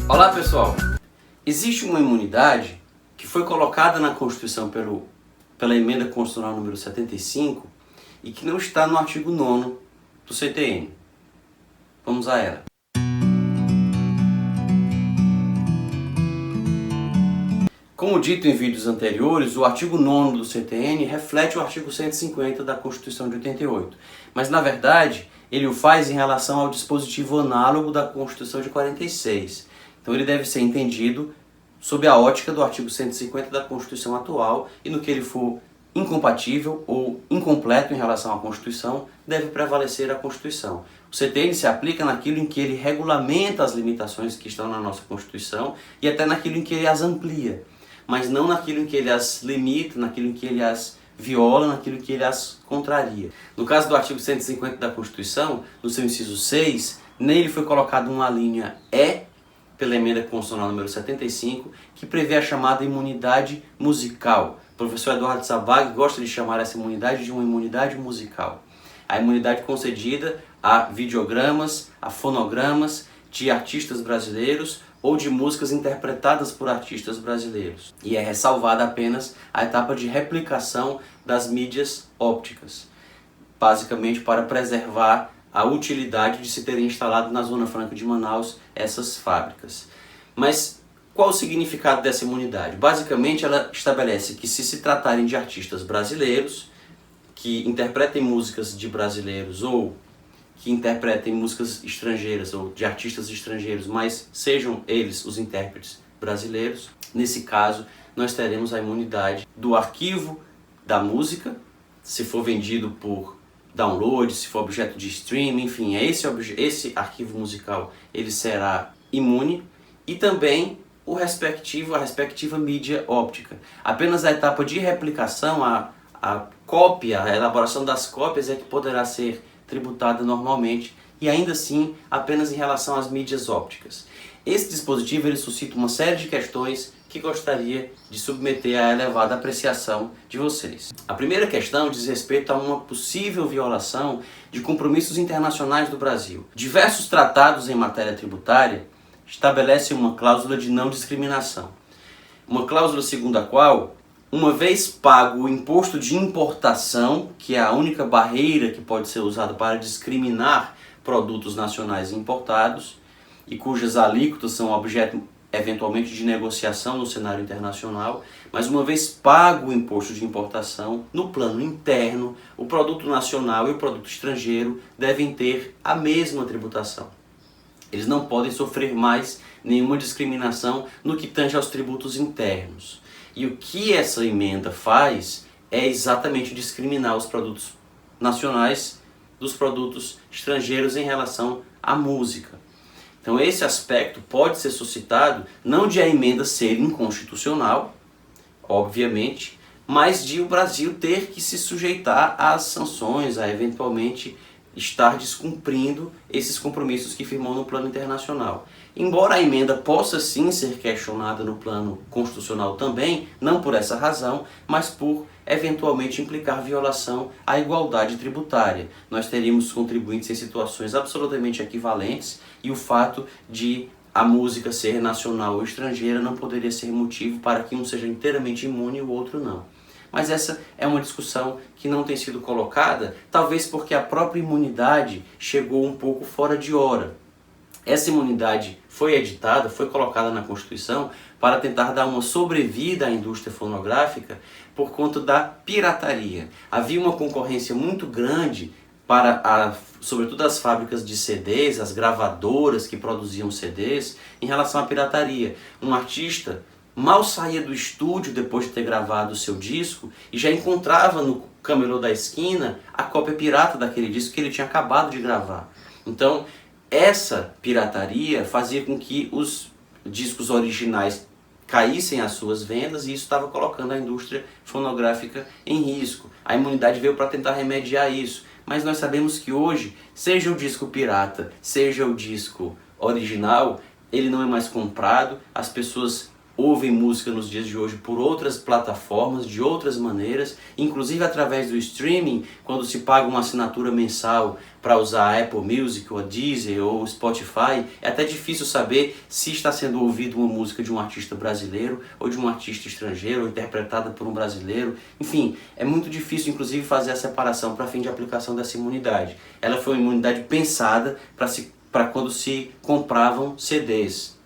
Olá pessoal, existe uma imunidade que foi colocada na Constituição pela Emenda Constitucional número 75 e que não está no artigo 9º do CTN. Vamos a ela. Como dito em vídeos anteriores, o artigo 9º do CTN reflete o artigo 150 da Constituição de 88, mas na verdade ele o faz em relação ao dispositivo análogo da Constituição de 46. Então ele deve ser entendido sob a ótica do artigo 150 da Constituição atual e no que ele for incompatível ou incompleto em relação à Constituição, deve prevalecer a Constituição. O CTN se aplica naquilo em que ele regulamenta as limitações que estão na nossa Constituição e até naquilo em que ele as amplia, mas não naquilo em que ele as limita, naquilo em que ele as viola, naquilo em que ele as contraria. No caso do artigo 150 da Constituição, no seu inciso 6, nele foi colocada uma linha E pela Emenda Constitucional número 75, que prevê a chamada imunidade musical. O professor Eduardo Sabag gosta de chamar essa imunidade de uma imunidade musical. A imunidade concedida a videogramas, a fonogramas de artistas brasileiros ou de músicas interpretadas por artistas brasileiros. E é ressalvada apenas a etapa de replicação das mídias ópticas, basicamente para preservar a utilidade de se terem instalado na Zona Franca de Manaus essas fábricas. Mas qual o significado dessa imunidade? Basicamente ela estabelece que se tratarem de artistas brasileiros, que interpretem músicas de brasileiros ou que interpretem músicas estrangeiras ou de artistas estrangeiros, mas sejam eles os intérpretes brasileiros, nesse caso nós teremos a imunidade do arquivo da música, se for vendido por download, se for objeto de streaming, enfim, esse arquivo musical ele será imune, e também a respectiva mídia óptica. Apenas a etapa de replicação, a cópia, a elaboração das cópias é que poderá ser tributada normalmente, e ainda assim apenas em relação às mídias ópticas. Esse dispositivo ele suscita uma série de questões que gostaria de submeter à elevada apreciação de vocês. A primeira questão diz respeito a uma possível violação de compromissos internacionais do Brasil. Diversos tratados em matéria tributária estabelecem uma cláusula de não discriminação. Uma cláusula segundo a qual, uma vez pago o imposto de importação, que é a única barreira que pode ser usada para discriminar produtos nacionais importados, e cujas alíquotas são objeto eventualmente de negociação no cenário internacional, mas uma vez pago o imposto de importação, no plano interno, o produto nacional e o produto estrangeiro devem ter a mesma tributação. Eles não podem sofrer mais nenhuma discriminação no que tange aos tributos internos. E o que essa emenda faz é exatamente discriminar os produtos nacionais dos produtos estrangeiros em relação à música. Então esse aspecto pode ser suscitado não de a emenda ser inconstitucional, obviamente, mas de o Brasil ter que se sujeitar às sanções, a eventualmente estar descumprindo esses compromissos que firmou no plano internacional. Embora a emenda possa sim ser questionada no plano constitucional também, não por essa razão, mas por eventualmente implicar violação à igualdade tributária. Nós teríamos contribuintes em situações absolutamente equivalentes e o fato de a música ser nacional ou estrangeira não poderia ser motivo para que um seja inteiramente imune e o outro não. Mas essa é uma discussão que não tem sido colocada, talvez porque a própria imunidade chegou um pouco fora de hora. Essa imunidade foi editada, foi colocada na Constituição para tentar dar uma sobrevida à indústria fonográfica por conta da pirataria. Havia uma concorrência muito grande para, sobretudo as fábricas de CDs, as gravadoras que produziam CDs, em relação à pirataria. Um artista mal saía do estúdio depois de ter gravado o seu disco e já encontrava no camelô da esquina a cópia pirata daquele disco que ele tinha acabado de gravar. Então, essa pirataria fazia com que os discos originais caíssem as suas vendas e isso estava colocando a indústria fonográfica em risco. A imunidade veio para tentar remediar isso, mas nós sabemos que hoje, seja o disco pirata, seja o disco original, ele não é mais comprado, as pessoas ouvem música nos dias de hoje por outras plataformas, de outras maneiras, inclusive através do streaming, quando se paga uma assinatura mensal para usar a Apple Music, ou a Deezer, ou o Spotify, é até difícil saber se está sendo ouvida uma música de um artista brasileiro, ou de um artista estrangeiro, ou interpretada por um brasileiro. Enfim, é muito difícil, inclusive, fazer a separação para fim de aplicação dessa imunidade. Ela foi uma imunidade pensada para quando se compravam CDs.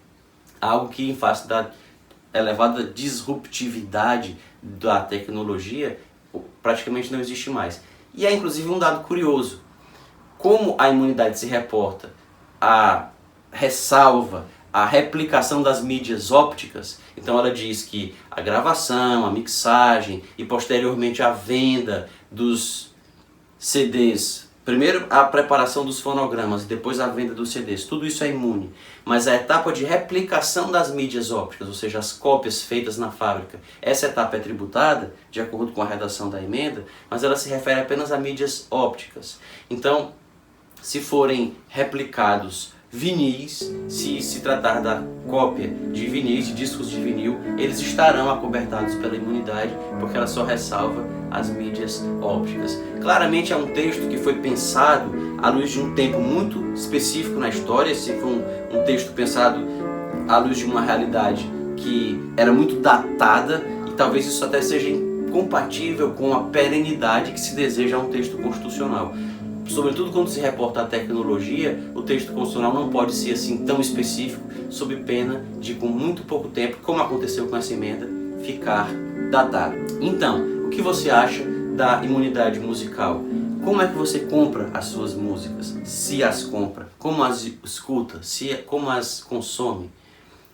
Algo que, em face da elevada disruptividade da tecnologia, praticamente não existe mais. E é inclusive um dado curioso. Como a imunidade se reporta à ressalva, à replicação das mídias ópticas, então ela diz que a gravação, a mixagem e posteriormente a venda dos CDs, primeiro a preparação dos fonogramas, depois a venda dos CDs, tudo isso é imune. Mas a etapa de replicação das mídias ópticas, ou seja, as cópias feitas na fábrica, essa etapa é tributada, de acordo com a redação da emenda, mas ela se refere apenas a mídias ópticas. Então, se forem replicados vinis, se tratar da cópia de vinis, de discos de vinil, eles estarão acobertados pela imunidade, porque ela só ressalva as mídias ópticas. Claramente é um texto que foi pensado à luz de um tempo muito específico na história. Esse foi um texto pensado à luz de uma realidade que era muito datada, e talvez isso até seja incompatível com a perenidade que se deseja a um texto constitucional. Sobretudo quando se reporta a tecnologia, o texto constitucional não pode ser assim tão específico, sob pena de, com muito pouco tempo, como aconteceu com essa emenda, ficar datado. Então, o que você acha da imunidade musical? Como é que você compra as suas músicas? Se as compra? Como as escuta? Como as consome?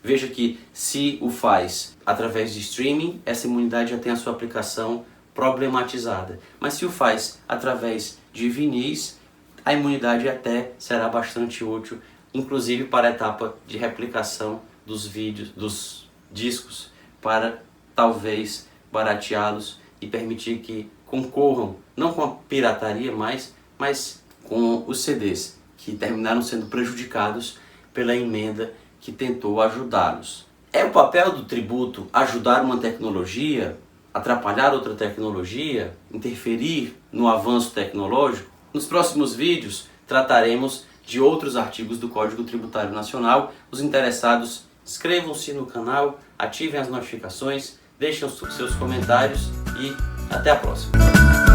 Veja que se o faz através de streaming, essa imunidade já tem a sua aplicação problematizada. Mas se o faz através de vinis, a imunidade até será bastante útil, inclusive para a etapa de replicação dos vídeos, dos discos, para talvez barateá-los e permitir que concorram, não com a pirataria mais, mas com os CDs, que terminaram sendo prejudicados pela emenda que tentou ajudá-los. É o papel do tributo ajudar uma tecnologia, atrapalhar outra tecnologia, interferir no avanço tecnológico? Nos próximos vídeos trataremos de outros artigos do Código Tributário Nacional. Os interessados, inscrevam-se no canal, ativem as notificações, deixem os seus comentários e até a próxima.